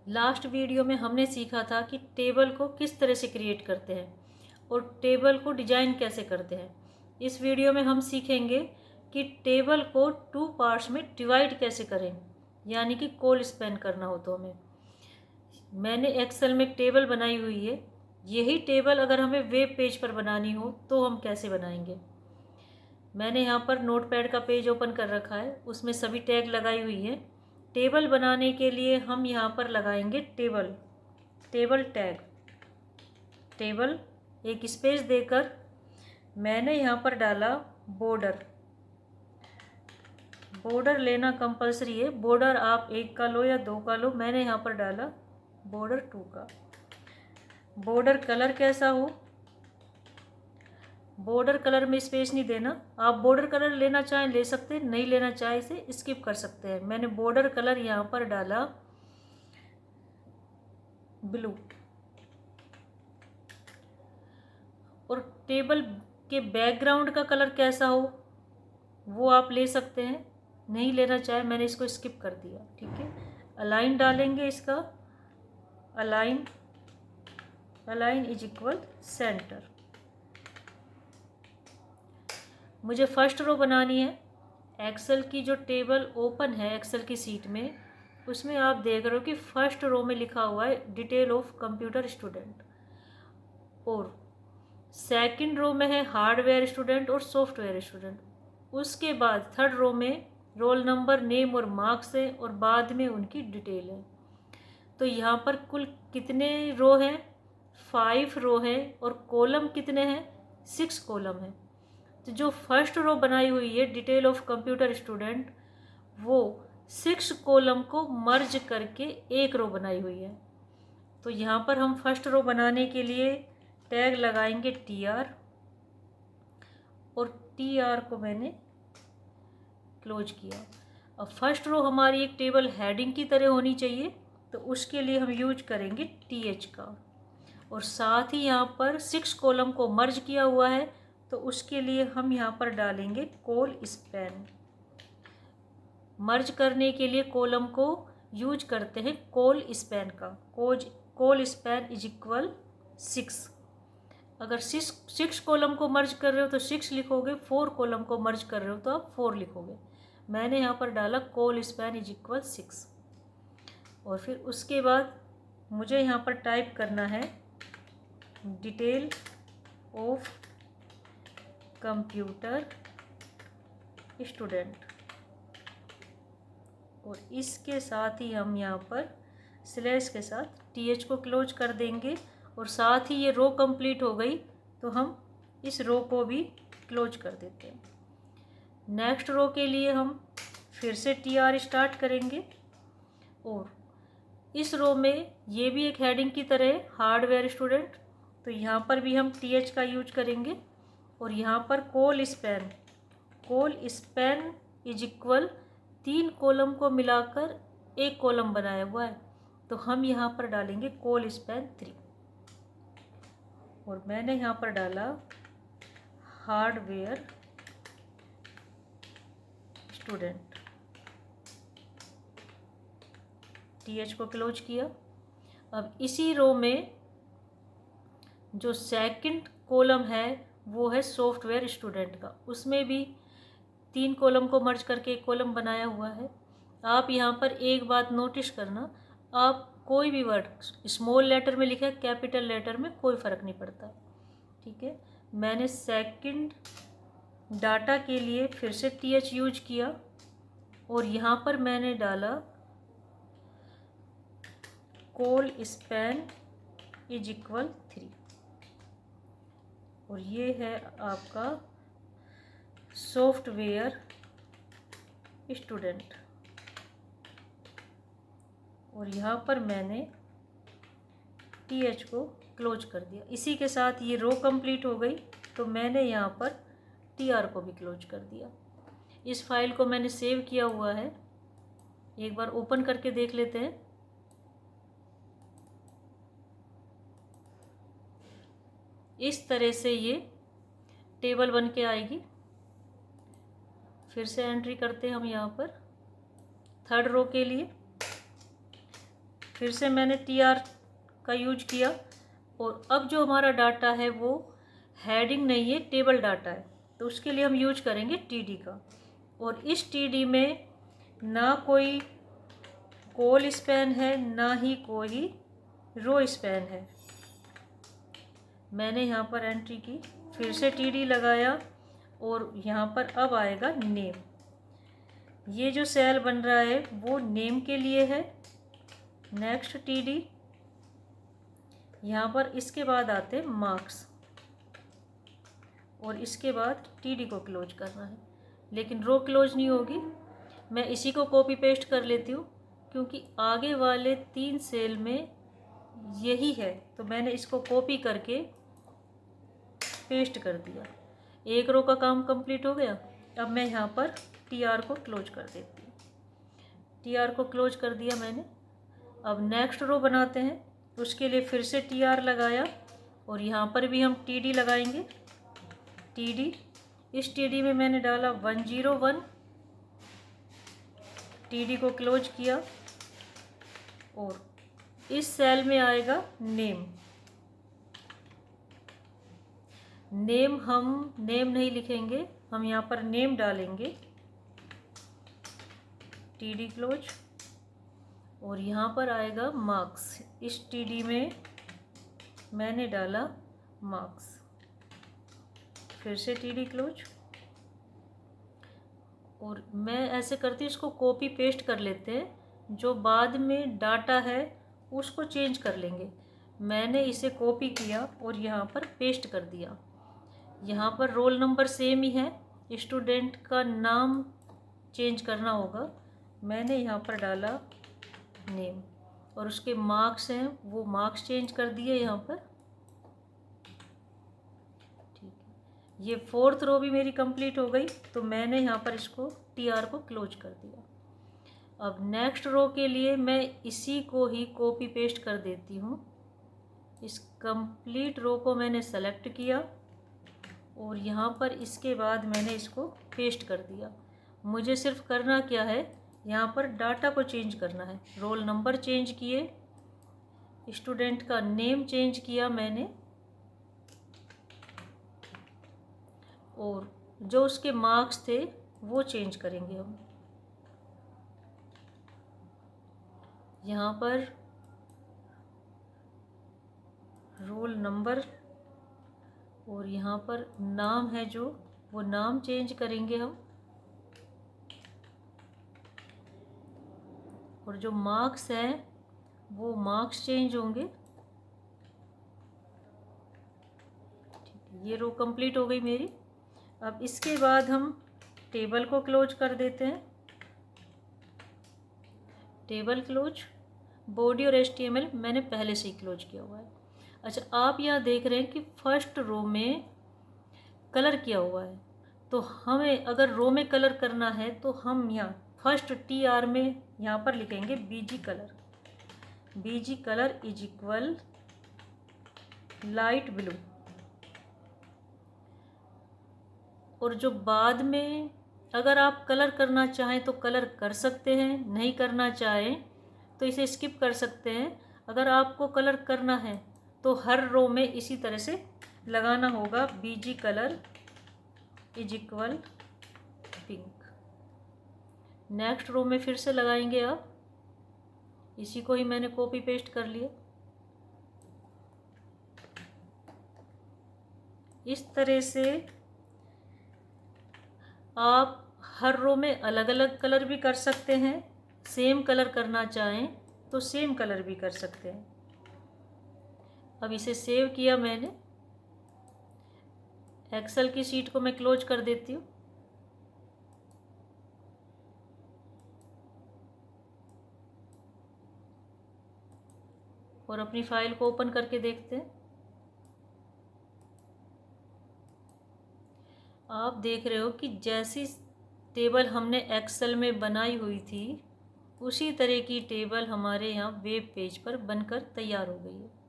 Last video में हमने सीखा था कि टेबल को किस तरह से क्रिएट करते हैं और टेबल को डिजाइन कैसे करते हैं। इस वीडियो में हम सीखेंगे कि टेबल को 2 पार्ट्स में डिवाइड कैसे करें, यानी कि कोल स्पैन करना हो तो हमें। मैंने एक्सेल में एक टेबल बनाई हुई है। यही टेबल अगर हमें वेब पेज पर बनानी हो तो हम कैसे बनाएंगे। मैंने यहाँ पर नोटपैड का पेज ओपन कर रखा है, उसमें सभी टैग लगाई हुई है। टेबल बनाने के लिए हम यहाँ पर लगाएंगे टेबल टैग। टेबल एक स्पेस देकर मैंने यहाँ पर डाला बॉर्डर लेना कंपलसरी है। बॉर्डर आप 1 का लो या 2 का लो, मैंने यहाँ पर डाला बॉर्डर 2 का। बॉर्डर कलर कैसा हो, बॉर्डर कलर में स्पेस नहीं देना। आप बॉर्डर कलर लेना चाहें ले सकते हैं, नहीं लेना चाहें इसे स्किप कर सकते हैं। मैंने बॉर्डर कलर यहाँ पर डाला ब्लू। और टेबल के बैकग्राउंड का कलर कैसा हो वो आप ले सकते हैं, नहीं लेना चाहे मैंने इसको स्किप कर दिया। ठीक है, अलाइन डालेंगे इसका। Align is equal centre. मुझे फर्स्ट रो बनानी है। एक्सेल की जो टेबल ओपन है एक्सेल की सीट में, उसमें आप देख रहे हो कि फर्स्ट रो में लिखा हुआ है डिटेल ऑफ कंप्यूटर स्टूडेंट, और सेकंड रो में है हार्डवेयर स्टूडेंट और सॉफ्टवेयर स्टूडेंट। उसके बाद थर्ड रो में रोल नंबर, नेम और मार्क्स है, और बाद में उनकी डिटेल है। तो यहाँ पर कुल कितने रो हैं? 5 रो है, और कॉलम कितने हैं? 6 कॉलम है। तो जो फर्स्ट रो बनाई हुई है डिटेल ऑफ कंप्यूटर स्टूडेंट, वो 6 कॉलम को मर्ज करके एक रो बनाई हुई है। तो यहाँ पर हम फर्स्ट रो बनाने के लिए टैग लगाएंगे TR, और TR को मैंने क्लोज किया। अब फर्स्ट रो हमारी एक टेबल हेडिंग की तरह होनी चाहिए, तो उसके लिए हम यूज करेंगे TH का। और साथ ही यहाँ पर 6 कॉलम को मर्ज किया हुआ है, तो उसके लिए हम यहाँ पर डालेंगे कोल स्पैन। मर्ज करने के लिए कॉलम को यूज करते हैं कोल स्पैन का। कोल स्पैन इज इक्वल 6। अगर 6 कॉलम को मर्ज कर रहे हो तो 6 लिखोगे, 4 कॉलम को मर्ज कर रहे हो तो आप 4 लिखोगे। मैंने यहाँ पर डाला कोल स्पैन इज इक्वल 6। और फिर उसके बाद मुझे यहाँ पर टाइप करना है डिटेल ऑफ कंप्यूटर स्टूडेंट, और इसके साथ ही हम यहाँ पर स्लैश के साथ TH को क्लोज कर देंगे। और साथ ही ये रो कंप्लीट हो गई, तो हम इस रो को भी क्लोज कर देते हैं। नेक्स्ट रो के लिए हम फिर से TR स्टार्ट करेंगे, और इस रो में ये भी एक हेडिंग की तरह है हार्डवेयर स्टूडेंट, तो यहाँ पर भी हम TH का यूज करेंगे। और यहाँ पर कोल स्पैन इज इक्वल 3 कॉलम को मिलाकर एक कॉलम बनाया हुआ है, तो हम यहाँ पर डालेंगे कोल स्पैन 3। और मैंने यहाँ पर डाला हार्डवेयर स्टूडेंट। TH को क्लोज किया। अब इसी रो में जो सेकंड कॉलम है वो है सॉफ्टवेयर स्टूडेंट का, उसमें भी 3 कॉलम को मर्ज करके एक कॉलम बनाया हुआ है। आप यहाँ पर एक बात नोटिस करना, आप कोई भी वर्ड स्मॉल लेटर में लिखा कैपिटल लेटर में कोई फ़र्क नहीं पड़ता। ठीक है, मैंने सेकंड डाटा के लिए फिर से TH यूज किया, और यहाँ पर मैंने डाला कोल स्पैन इज इक्वल 3। और ये है आपका सॉफ्टवेयर स्टूडेंट, और यहाँ पर मैंने TH को क्लोज कर दिया। इसी के साथ ये रो कंप्लीट हो गई, तो मैंने यहाँ पर TR को भी क्लोज कर दिया। इस फाइल को मैंने सेव किया हुआ है, एक बार ओपन करके देख लेते हैं। इस तरह से ये टेबल बन के आएगी। फिर से एंट्री करते हैं हम यहाँ पर थर्ड रो के लिए। फिर से मैंने TR का यूज किया। और अब जो हमारा डाटा है वो हेडिंग नहीं है, टेबल डाटा है, तो उसके लिए हम यूज करेंगे TD का। और इस TD में ना कोई कॉल स्पैन है, ना ही कोई रो स्पैन है। मैंने यहाँ पर एंट्री की, फिर से TD लगाया और यहाँ पर अब आएगा नेम। ये जो सेल बन रहा है वो नेम के लिए है। नेक्स्ट TD, यहाँ पर इसके बाद आते हैं मार्क्स और इसके बाद TD को क्लोज करना है, लेकिन रो क्लोज नहीं होगी। मैं इसी को कॉपी पेस्ट कर लेती हूँ क्योंकि आगे वाले 3 सेल में यही है, तो मैंने इसको कॉपी करके पेस्ट कर दिया। एक रो का काम कंप्लीट हो गया। अब मैं यहाँ पर TR को क्लोज कर देती हूँ। TR को क्लोज कर दिया मैंने। अब नेक्स्ट रो बनाते हैं, उसके लिए फिर से TR लगाया और यहाँ पर भी हम TD लगाएंगे। TD, इस TD में मैंने डाला 101, TD को क्लोज किया और इस सेल में आएगा नेम। नेम हम नेम नहीं लिखेंगे, हम यहाँ पर नेम डालेंगे। TD क्लोज और यहाँ पर आएगा मार्क्स। इस TD में मैंने डाला मार्क्स, फिर से TD क्लोज। और मैं ऐसे करती हूँ, इसको कॉपी पेस्ट कर लेते हैं, जो बाद में डाटा है उसको चेंज कर लेंगे। मैंने इसे कॉपी किया और यहाँ पर पेस्ट कर दिया। यहाँ पर रोल नंबर सेम ही है, स्टूडेंट का नाम चेंज करना होगा। मैंने यहाँ पर डाला नेम और उसके मार्क्स हैं वो मार्क्स चेंज कर दिए यहाँ पर। ठीक है, ये 4th रो भी मेरी कंप्लीट हो गई, तो मैंने यहाँ पर इसको TR को क्लोज कर दिया। अब नेक्स्ट रो के लिए मैं इसी को ही कॉपी पेस्ट कर देती हूँ। इस कंप्लीट रो को मैंने सेलेक्ट किया और यहाँ पर इसके बाद मैंने इसको पेस्ट कर दिया। मुझे सिर्फ करना क्या है, यहाँ पर डाटा को चेंज करना है। रोल नंबर चेंज किए, स्टूडेंट का नेम चेंज किया मैंने, और जो उसके मार्क्स थे वो चेंज करेंगे हम। यहाँ पर रोल नंबर और यहाँ पर नाम है जो, वो नाम चेंज करेंगे हम, और जो मार्क्स हैं वो मार्क्स चेंज होंगे। ये रो कंप्लीट हो गई मेरी। अब इसके बाद हम टेबल को क्लोज कर देते हैं। टेबल क्लोज, बॉडी और HTML मैंने पहले से ही क्लोज किया हुआ है। अच्छा, आप यहाँ देख रहे हैं कि फर्स्ट रो में कलर किया हुआ है, तो हमें अगर रो में कलर करना है तो हम यहाँ फर्स्ट TR में यहाँ पर लिखेंगे BG colour. BG colour is equal light blue. और जो बाद में अगर आप कलर करना चाहें तो कलर कर सकते हैं, नहीं करना चाहें तो इसे स्किप कर सकते हैं। अगर आपको कलर करना है तो हर रो में इसी तरह से लगाना होगा, BG colour is equal pink. Next row में फिर से लगाएंगे आप, इसी को ही मैंने कॉपी पेस्ट कर लिया। इस तरह से आप हर रो में अलग अलग कलर भी कर सकते हैं, सेम कलर करना चाहें तो सेम कलर भी कर सकते हैं। अब इसे सेव किया मैंने, एक्सेल की शीट को मैं क्लोज कर देती हूँ। और अपनी फाइल को ओपन करके देखते हैं। आप देख रहे हो कि जैसी टेबल हमने एक्सेल में बनाई हुई थी उसी तरह की टेबल हमारे यहाँ वेब पेज पर बनकर तैयार हो गई है।